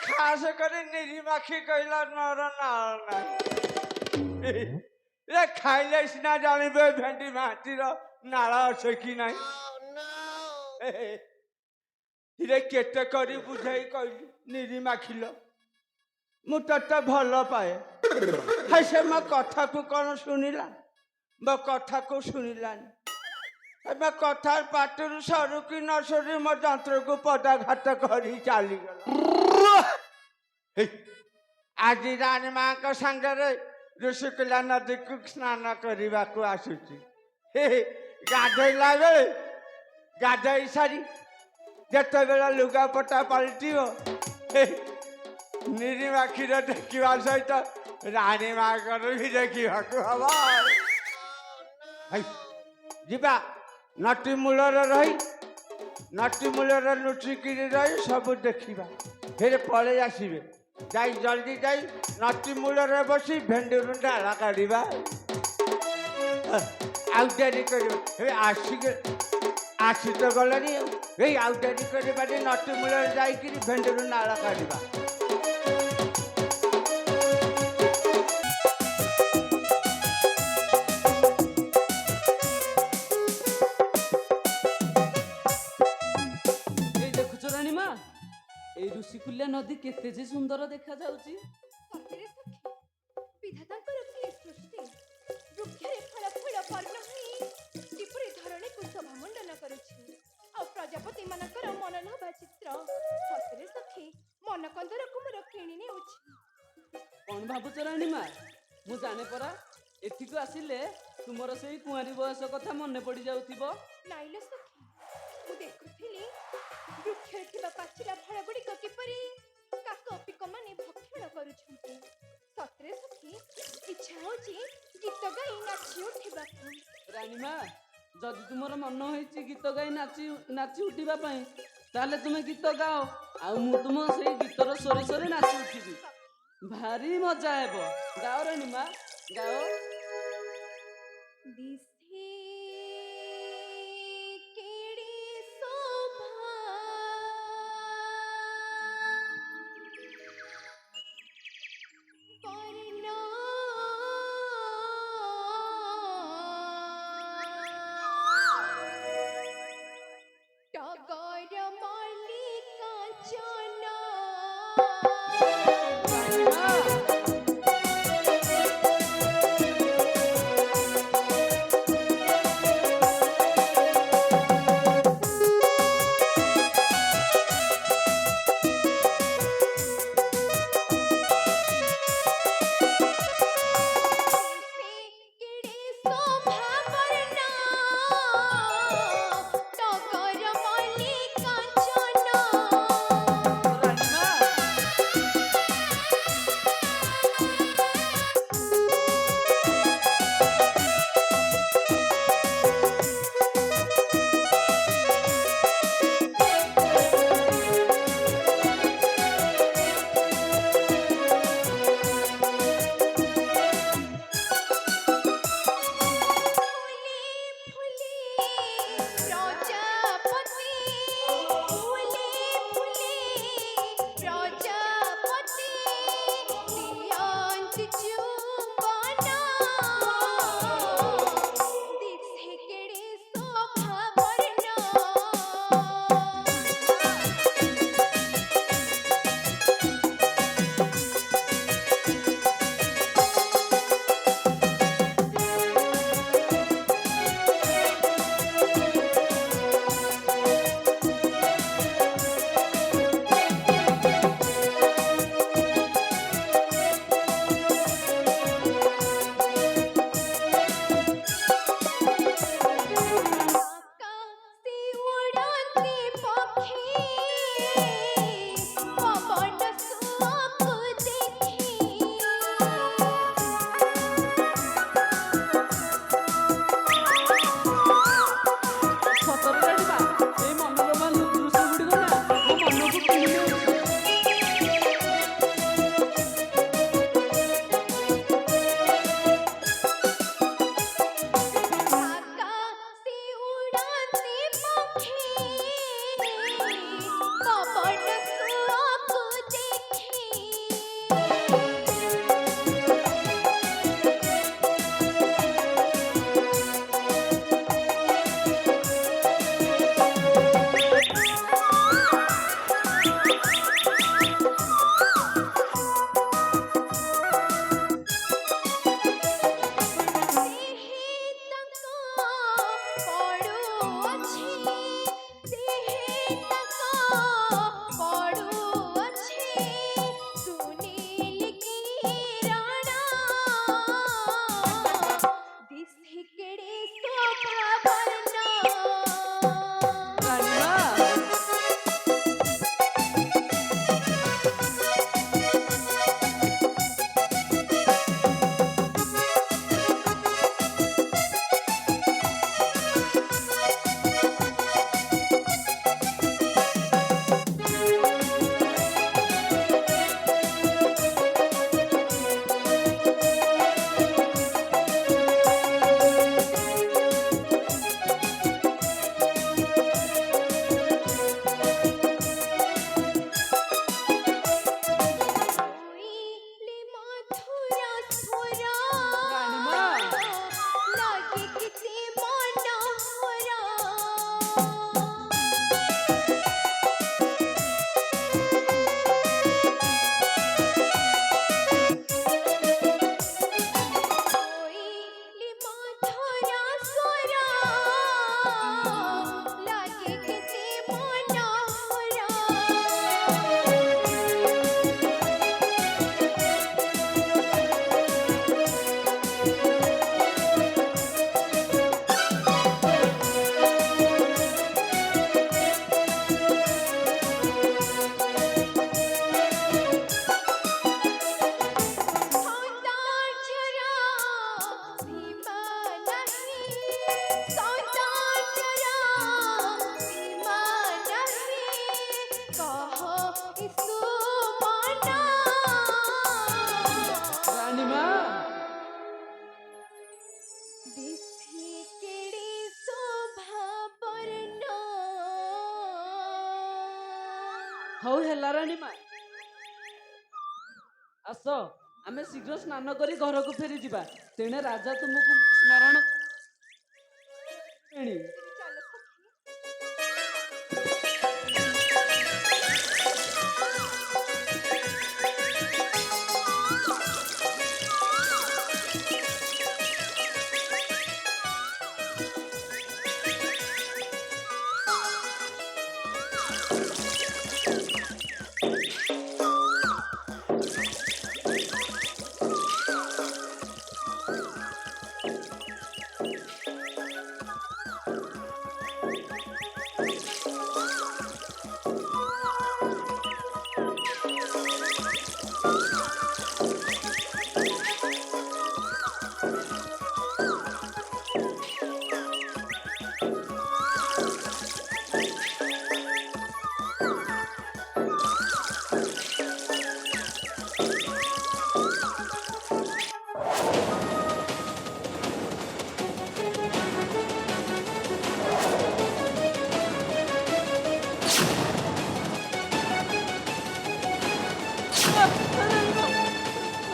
ଖାସ କରି ନିରିମାଖି କହିଲା ମୋର ନାଳ ନାହିଁ। ଏ ଖାଇଲେ ସିନା ଜାଣିବେ ଭେଣ୍ଡି ମାଟିର ନାଳ ଅଛି କି ନାହିଁ। ରେ କେତେ କରି ବୁଝେଇ କହିଲି ନିରିମାଖିଲ ମୁଁ ତତେ ଭଲ ପାଏ। ହାଇ ସେ ମୋ କଥାକୁ କ'ଣ ଶୁଣିଲା? ମୋ କଥାକୁ ଶୁଣିଲାନି। ଏବେ କଥା ପାଟିରୁ ସରୁ କି ନ ସରୁ ମୋ ଯନ୍ତ୍ରକୁ ପଦାଘାତ କରି ଚାଲିଗଲା। ଆଜି ରାଣୀ ମାଙ୍କ ସାଙ୍ଗରେ ଋଷିକୁଲ୍ୟା ନଦୀକୁ ସ୍ନାନ କରିବାକୁ ଆସୁଛି। ଗାଧୋଇଲା ବେଳେ ଗାଧୋଇ ସାରି ଯେତେବେଳେ ଲୁଗାପଟା ପାଲଟିବ ନିରିମାଖିର ଦେଖିବା ସହିତ ରାଣୀ ମାଙ୍କର ବି ଦେଖିବାକୁ ହବ। ଯିବା ନଟି ମୂଳରେ ରହି ନଟି ମୂଳରେ ଲୁଚିକିରି ରହି ସବୁ ଦେଖିବା। ଫେରେ ପଳେଇ ଆସିବେ। ଯାଇ ଜଲ୍ଦି ଯାଇ ନଟି ମୂଳରେ ବସି ଭେଣ୍ଡିରୁ ଡାଳ କାଢ଼ିବା। ଆଉ ଡେରି କରିବ ଆସି ତ ଗଲାଣି ଆଉ ଆଉ ଡେରି କରିବାନି। ନଟି ମୂଳରେ ଯାଇକିରି ଭେଣ୍ଡିରୁ ନାଳ କାଢ଼ିବା। এই ଋଷିକୁଲ୍ୟା ନଦୀ କେତେ ଯେ ସୁନ୍ଦର ଦେଖାଯାଉଛି। ବିଧାତାଙ୍କର କି ସୃଷ୍ଟି! ବୃକ୍ଷରେ ଫଳ ଫୁଳ ବର୍ଣ୍ଣ ହୋଇ କିପରି ଧରଣୀକୁ ଶୋଭାମଣ୍ଡନ କରୁଛି। ଆଉ ପ୍ରଜାପତି ମାନଙ୍କର ମନଲୋଭା ଚିତ୍ର ସତରେ ସଖୀ ମନ କନ୍ଦରକୁ ମୋର କିଣି ନେଉଛି। କ'ଣ ଭାବୁଛ ରାଣୀ ମା? ମୁଁ ଜାଣେ ପରା ଏଠିକୁ ଆସିଲେ ତୁମର ସେଇ କୁଆଁରୀ ବୟସ କଥା ମନେ ପଡ଼ି ଯାଉଥିବ। ନାଇଲୋ ସଖୀ, ମୁଁ ଦେଖୁଥିଲି ବୃକ୍ଷରେ ଥିବା ପାଚିଲା ଫଳ ଗୁଡ଼ିକ କିପରି କାକ ପିକମାନେ ଭକ୍ଷଣ କରୁଛନ୍ତି। ସତରେ ସଖୀ ଇଚ୍ଛା ହେଉଛି ଗୀତ ଗାଇ ନାଚି ଉଠିବାକୁ। ରାଣୀ ମା, ଯଦି ତୁମର ମନ ହେଇଛି ଗୀତ ଗାଇ ନାଚି ଉଠିବା ପାଇଁ ତାହେଲେ ତୁମେ ଗୀତ ଗାଅ, ଆଉ ମୁଁ ତୁମ ସେଇ ଗୀତର ସ୍ୱରେ ସ୍ୱରେ ନାଚି ଉଠିବି। ଭାରି ମଜା ହେବ। ଗାଅ ରାଣୀ ମା, ଗାଅ। सुमना रानीमा दिसी केड़ी शोभा बर्ण ହଉ ହେଲା ରାଣୀମା ଆସ ଆମେ ଶୀଘ୍ର ସ୍ନାନ କରି ଘରକୁ ଫେରି ଯିବା ତେଣେ ରାଜା ତୁମକୁ ସ୍ମରଣ ଏଣି चल सखी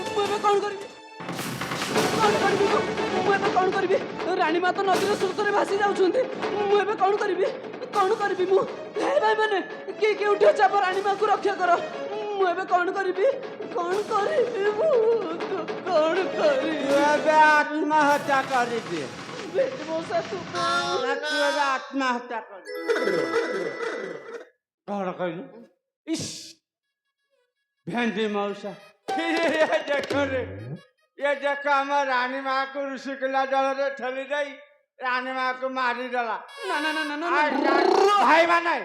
ମୁଁ ଏବେ କ'ଣ କରିବି ମୁଁ ଏବେ କ'ଣ କରିବି ରାଣୀମା ତ ନଦୀର ସ୍ରୋତରେ ଭାସି ଯାଉଛନ୍ତି ମୁଁ ଏବେ କ'ଣ କରିବି ମୁଁ ହେ ଭାଇମାନେ କିଏ କେଉଁଠି ଅଛି ଆମ ରାଣୀମାକୁ ରକ୍ଷା କର ମୁଁ ଏବେ କ'ଣ କରିବି ମୁଁ କ'ଣ କରିବି ତୁ ଏବେ ଆତ୍ମହତ୍ୟା କରିଦିଏ ଭେଣ୍ଡି ମଉସା ତୁ ନା ତୁ ଏବେ ଆତ୍ମହତ୍ୟା କରି କ'ଣ କହିଲୁ ଇସ୍ ଭେଣ୍ଡି ମଉସା ଦେଖରେ ଏ ଦେଖ ଆମ ରାଣୀ ମାଆକୁ ଋଷିକୁଲା ଜଳରେ ଠେଲି ଦେଇ ରାଣୀ ମାଆକୁ ମାରିଦେଲା ନା ନା ନା ନା ନା ଭାଇମାନେ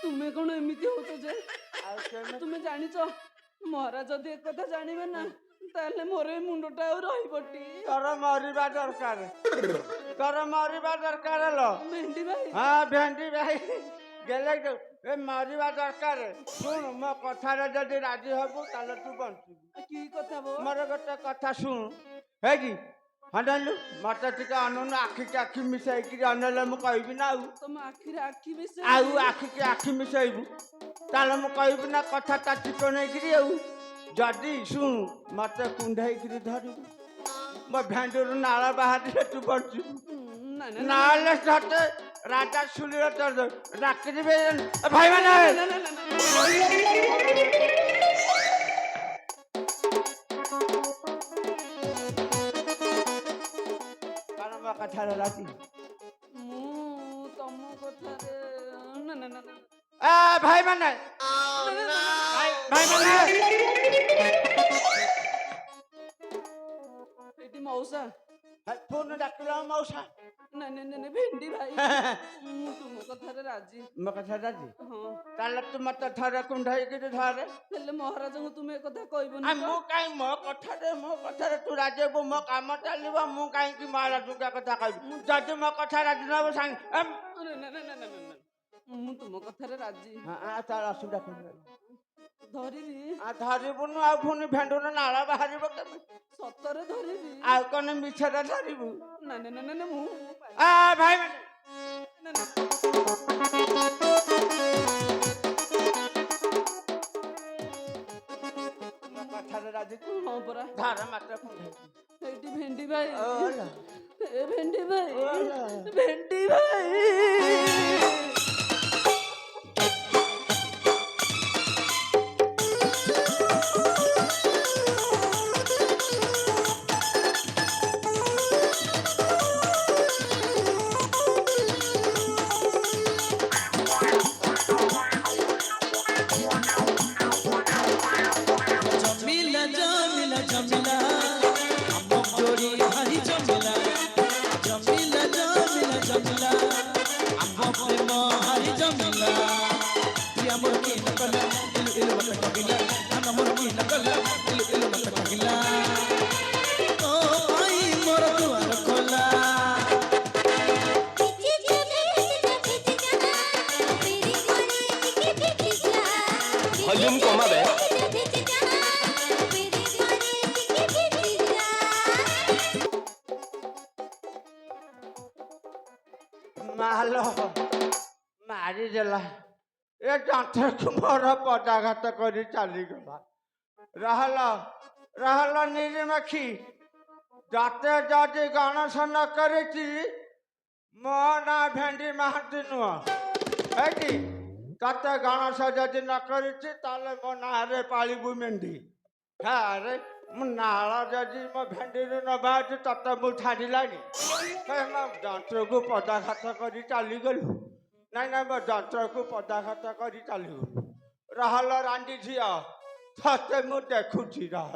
ତୁମେ କ'ଣ ଏମିତି ହଉଛ ଯେ ତୁମେ ଜାଣିଛ ମହାରାଜ ଯଦି ଏକଥା ଜାଣିବେ ନା ତାହେଲେ ମୋର ଏ ମୁଣ୍ଡଟା ଆଉ ରହିବଟି ତୋର ମରିବା ଦରକାର ଲୋ ଭେଣ୍ଡି ଭାଇ ହଁ ଭେଣ୍ଡି ଭାଇ ଗେଲେ ଏ ମରିବା ଦରକାର ଶୁଣୁ ମୋ କଥାରେ ଯଦି ରାଜି ହବୁ ତାହେଲେ ତୁ ବଞ୍ଚିବୁ କି କଥା ବୋ ମୋର ଗୋଟେ କଥା ଶୁଣୁ ହେଇକି ହଣ୍ଡଲୁ ମତେ ଟିକେ ଅନୁନୁ ଆଖିକି ଆଖି ମିଶାଇକିରି ଅନେଇଲେ ମୁଁ କହିବି ନା ଆଉ ତମ ଆଖିରେ ଆଖି ମିଶେ ଆଉ ଆଖିକି ଆଖି ମିଶାଇବୁ ତାହେଲେ ମୁଁ କହିବି ନା କଥାଟା ଠିକ ନେଇକିରି ଆଉ ଯଦି ଶୁଣୁ ମତେ କୁଣ୍ଢେଇକିରି ଧରିବୁ ମୋ ଭେଣ୍ଡିରୁ ନାଳ ବାହାରିଲେ ତୁ ବଞ୍ଚିବୁ ନହେଲେ ତତେ ରାଜା ଶୁଣିଲେ ତୋର ଡାକିଦେବେ ଭାଇମାନେ କାରଣ ମୋ କଥାରେ ରାଜି ମୁଁ ତମ କଥାରେ ନା ନା ନା ନା ଭାଇମାନେ ଭାଇମାନେ ଏଠି ମଉସା ଫୋନ ଡାକିଲା ମଉସା ନା ନା ନା ଭେଣ୍ଡି ଭାଇ ମୁଁ ତୁମ କଥାରେ ରାଜି ମୋ କଥା ରାଜି ହଁ ତାହେଲେ ତୁ ମତେ ଥରେ କୁଣ୍ଢେଇକିରି ଧରେ ହେଲେ ମହାରାଜଙ୍କୁ ତୁମେ ଏକଥା କହିବନି ମୁଁ କାହିଁ ମୋ କଥାରେ ତୁ ରାଜି ହବୁ ମୋ କାମ ଚାଲିବ ମୁଁ କାହିଁକି ମହାରାଜଙ୍କ କଥା କହିବି ଯଦି ମୋ କଥା ରାଜି ନବ ସାଙ୍ଗେ ନା ନା ନା ନା ନା ମୁଁ ତୁମ କଥାରେ ରାଜି ତାର ଅସୁବିଧା ଧରିବି ଧରିବୁନୁ ଆଉ ପୁଣି ଭେଣ୍ଡୁର ନାଳ ବାହାରିବ କେମିତି ସତରେ ଧରିବି ଆଉ କଣ ମିଛରେ ଧରିବୁ ନା ନା ନା ନା ମୁଁ ଭାଇ ନା ନା କଥାରେ ରାଜି ତୁ ହଁ ପରା ଧାର ମାତ୍ର ଏଇଠି ଭେଣ୍ଡି ଭାଇ ଓଲା ଭେଣ୍ଡି ଭାଇ ଓଲା ଭେଣ୍ଡି ଭାଇ जमिला ମାଲ ମାରିଦେଲା ଏ ଯନ୍ତ୍ରକୁ ମୋର ପଦାଘାତ କରି ଚାଲିଗଲା। ରହଲ ନିରିମାଖି, ତତେ ଯଦି ଗଣେଶ ନ କରିଛି ମୋ ନା ଭେଣ୍ଡି ମହାନ୍ତି ନୁହଁ। ହେଇଟି ତତେ ଗଣେଶ ଯଦି ନ କରିଛି ତାହେଲେ ମୋ ନାଁରେ ପାଳିବୁ ମେଣ୍ଡି। ଆରେ ମୁଁ ନାଳ ଯଦି ମୋ ଭେଣ୍ଡିରୁ ନ ବାହାରୁଛି ତତେ ମୁଁ ଛାଡ଼ିଲାଣି। ମୋ ଯନ୍ତ୍ରକୁ ପଦାଘାତ କରି ଚାଲିଗଲୁ। ନାଇଁ ମୋ ଯନ୍ତ୍ରକୁ ପଦାଘାତ କରି ଚାଲିଗଲୁ। ରହଲ ରାଣ୍ଡି ଝିଅ, ତତେ ମୁଁ ଦେଖୁଛି। ରହ